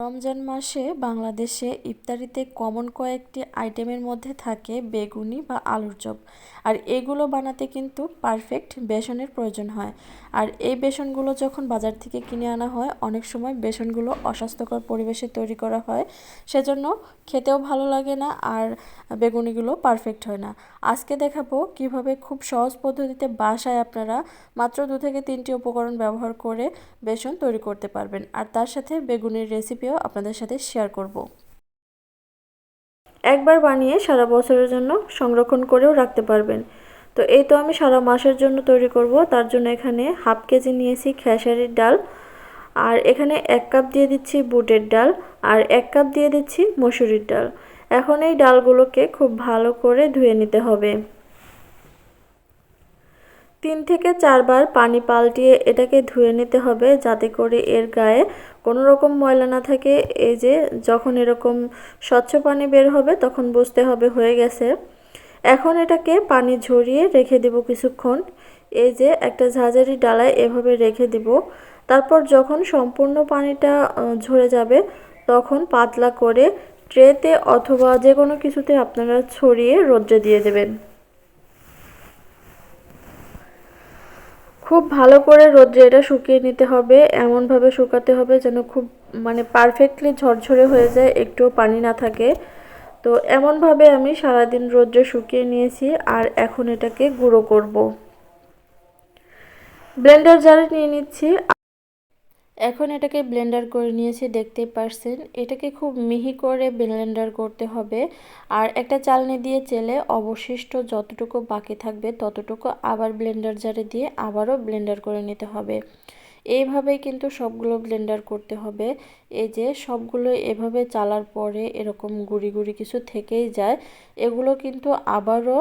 রমজান মাসে বাংলাদেশে ইফতারিতে কমন কয়েকটি আইটেমের মধ্যে থাকে বেগুনি বা আলুর চপ। আর এগুলো বানাতে কিন্তু পারফেক্ট বেসনের প্রয়োজন হয়। আর এই বেসনগুলো যখন বাজার থেকে কিনে আনা হয় অনেক সময় বেসনগুলো অস্বাস্থ্যকর পরিবেশে তৈরি করা হয়, সেজন্য খেতেও ভালো লাগে না আর বেগুনিগুলো পারফেক্ট হয় না। আজকে দেখাবো কিভাবে খুব সহজ পদ্ধতিতে বাসায় আপনারা মাত্র 2 থেকে 3টি উপকরণ ব্যবহার করে বেসন তৈরি করতে পারবেন, আর তার সাথে বেগুনের রেসিপিও আপনাদের সাথে শেয়ার করব। একবার বানিয়ে সারা বছরের জন্য সংরক্ষণ করেও রাখতে পারবেন। তো এই তো আমি সারা মাসের জন্য তৈরি করব। তার জন্য এখানে হাফ কেজি নিয়েছি খেসারির ডাল, আর এখানে 1 কাপ দিয়ে দিচ্ছি বুটের ডাল, আর 1 কাপ দিয়ে দিচ্ছি মসুরির ডাল। এখন এই ডালগুলোকে খুব ভালো করে ধুয়ে নিতে হবে। 3 থেকে 4 বার পানি পাল্টিয়ে এটাকে ধুয়ে নিতে হবে, যাতে করে এর গায়ে কোনো রকম ময়লা না থাকে। এই যে যখন এরকম স্বচ্ছ পানি বের হবে তখন বুঝতে হবে হয়ে গেছে। এখন এটাকে পানি ঝরিয়ে রেখে দেব কিছুক্ষণ। এই যে একটা ঝাঁঝারি ডালায় এভাবে রেখে দিব। তারপর যখন সম্পূর্ণ পানিটা ঝরে যাবে তখন পাতলা করে ট্রেতে অথবা যে কোনো কিছুতে আপনারা ছড়িয়ে রোদ্রে দিয়ে দেবেন। খুব ভালো করে রোদ্রে এটা শুকিয়ে নিতে হবে, এমনভাবে শুকাতে হবে যেন খুব পারফেক্টলি ঝরঝরে হয়ে যায়, একটুও পানি না থাকে। তো এমনভাবে আমি সারাদিন রোদ্রে শুকিয়ে নিয়েছি, আর এখন এটাকে গুঁড়ো করব। ব্লেন্ডার জারে নিয়ে নিচ্ছি। এখন এটাকে ব্লেন্ডার করে নিয়েছি, দেখতেই পারছেন। এটাকে খুব মিহি করে ব্লেন্ডার করতে হবে, আর একটা চালনি দিয়ে চেলে অবশিষ্ট যতটুকু বাকি থাকবে ততটুকু আবার ব্লেন্ডার জারে দিয়ে আবারও ব্লেন্ডার করে নিতে হবে। এইভাবেই কিন্তু সবগুলো ব্লেন্ডার করতে হবে। এই যে সবগুলো এভাবে চালার পরে এরকম গুঁড়ি গুঁড়ি কিছু থেকেই যায়, এগুলো কিন্তু আবারও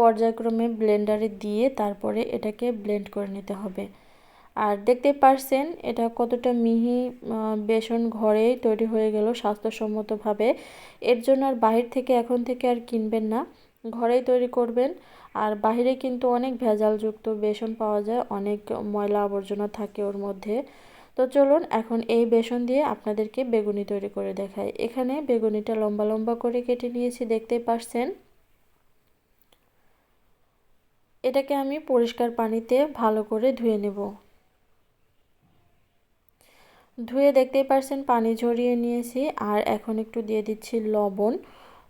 পর্যায়ক্রমে ব্লেন্ডারে দিয়ে তারপরে এটাকে ব্লেন্ড করে নিতে হবে। আর দেখতে পারছেন এটা কতটা মিহি বেসন ঘরেই তৈরি হয়ে গেল স্বাস্থ্যসম্মতভাবে। এর জন্য আর বাহির থেকে এখন থেকে আর কিনবেন না, ঘরেই তৈরি করবেন। আর বাহিরে কিন্তু অনেক ভেজালযুক্ত বেসন পাওয়া যায়, অনেক ময়লা আবর্জনা থাকে ওর মধ্যে। তো চলুন এখন এই বেসন দিয়ে আপনাদেরকে বেগুনি তৈরি করে দেখাই। এখানে বেগুনিটা লম্বা লম্বা করে কেটে নিয়েছি, দেখতেই পারছেন। এটাকে আমি পরিষ্কার পানিতে ভালো করে ধুয়ে নেব। ধুয়ে দেখতেই পারছেন পানি ঝরিয়ে নিয়েছি, আর এখন একটু দিয়ে দিচ্ছি লবণ।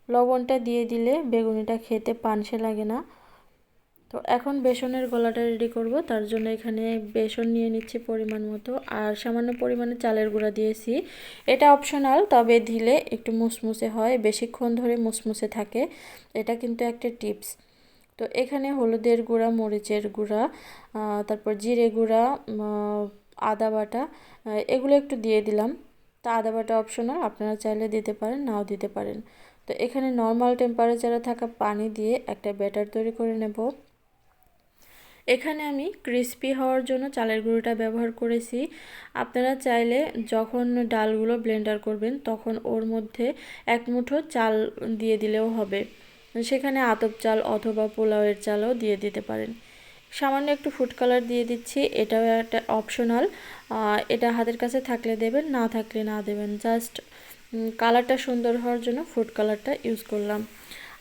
লবণটা দিয়ে দিলে বেগুনিটা খেতে পানসে লাগে না। তো এখন বেসনের গলাটা রেডি করব। তার জন্য এখানে বেসন নিয়ে নিচ্ছি পরিমাণ মতো, আর সামান্য পরিমাণে চালের গুঁড়া দিয়েছি। এটা অপশনাল, তবে দিলে একটু মুসমুসে হয়, বেশিক্ষণ ধরে মুসমুসে থাকে। এটা কিন্তু একটা টিপস। তো এখানে হলুদের গুঁড়া, মরিচের গুঁড়া, তারপর জিরে গুঁড়া, আদা বাটা, এগুলো একটু দিয়ে দিলাম। তা আদা বাটা অপশনাল, আপনারা চাইলে দিতে পারেন, নাও দিতে পারেন। তো এখানে নর্মাল টেম্পারেচারে থাকা পানি দিয়ে একটা ব্যাটার তৈরি করে নেব। এখানে আমি ক্রিস্পি হওয়ার জন্য চালের গুঁড়োটা ব্যবহার করেছি। আপনারা চাইলে যখন ডালগুলো ব্লেন্ডার করবেন তখন ওর মধ্যে 1 মুঠো চাল দিয়ে দিলেও হবে। সেখানে আতপ চাল অথবা পোলাওয়ের চালও দিয়ে দিতে পারেন। সামান্য একটু ফুড কালার দিয়ে দিচ্ছি, এটাও একটা অপশনাল। এটা হাতের কাছে থাকলে দেবেন, না থাকলে না দেবেন। জাস্ট কালারটা সুন্দর হওয়ার জন্য ফুড কালারটা ইউজ করলাম।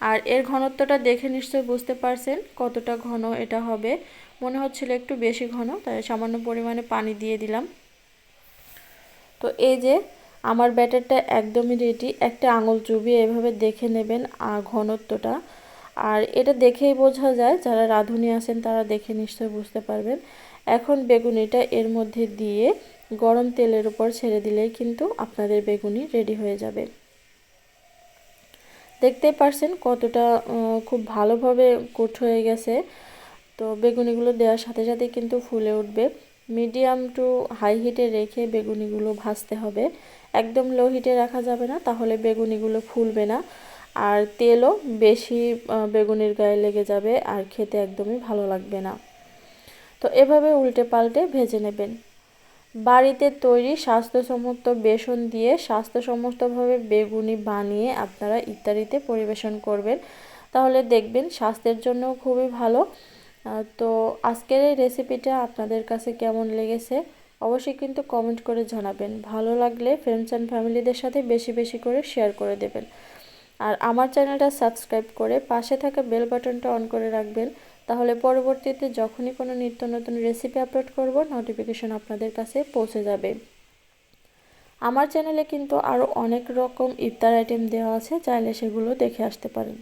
আর এর ঘনত্বটা দেখে নিশ্চয়ই বুঝতে পারছেন কতটা ঘন এটা হবে। মনে হচ্ছিল একটু বেশি ঘন, তাই সামান্য পরিমাণে পানি দিয়ে দিলাম। তো এই যে আমার ব্যাটারটা একদমই রেডি। একটা আঙুল চুবিয়ে এভাবে দেখে নেবেন ঘনত্বটা। আর এটা দেখেই বোঝা যায়, যারা রাঁধুনি আছেন তারা দেখে নিশ্চয়ই বুঝতে পারবেন। এখন বেগুনিটা এর মধ্যে দিয়ে গরম তেলের উপর ছেড়ে দিলেই কিন্তু আপনাদের বেগুনি রেডি হয়ে যাবে। দেখতেই পারছেন কতটা খুব ভালোভাবে কুট হয়ে গেছে। তো বেগুনিগুলো দেওয়ার সাথে সাথে কিন্তু ফুলে উঠবে। মিডিয়াম টু হাই হিটে রেখে বেগুনিগুলো ভাজতে হবে, একদম লো হিটে রাখা যাবে না, তাহলে বেগুনিগুলো ফুলবে না। আর তেলও বেশি বেগুনির গায়ে লেগে যাবে, আর খেতে একদমই ভালো লাগবে না। তো এভাবে উল্টে পাল্টে ভেজে নেবেন। বাড়িতে তৈরি স্বাস্থ্যসম্মত বেসন দিয়ে স্বাস্থ্যসম্মতভাবে বেগুনি বানিয়ে আপনারা ইফতারিতে পরিবেশন করবেন, তাহলে দেখবেন স্বাস্থ্যের জন্যও খুবই ভালো। তো আজকের এই রেসিপিটা আপনাদের কাছে কেমন লেগেছে অবশ্যই কিন্তু কমেন্ট করে জানাবেন। ভালো লাগলে ফ্রেন্ডস অ্যান্ড ফ্যামিলিদের সাথে বেশি বেশি করে শেয়ার করে দেবেন। আর আমার চ্যানেলটা সাবস্ক্রাইব করে পাশে থাকা বেল বাটনটা অন করে রাখবেন, তাহলে পরবর্তীতে যখনই কোনো নিত্য নতুন রেসিপি আপলোড করব নোটিফিকেশন আপনাদের কাছে পৌঁছে যাবে। আমার চ্যানেলে কিন্তু আরও অনেক রকম ইফতার আইটেম দেওয়া আছে, চাইলে সেগুলো দেখে আসতে পারেন।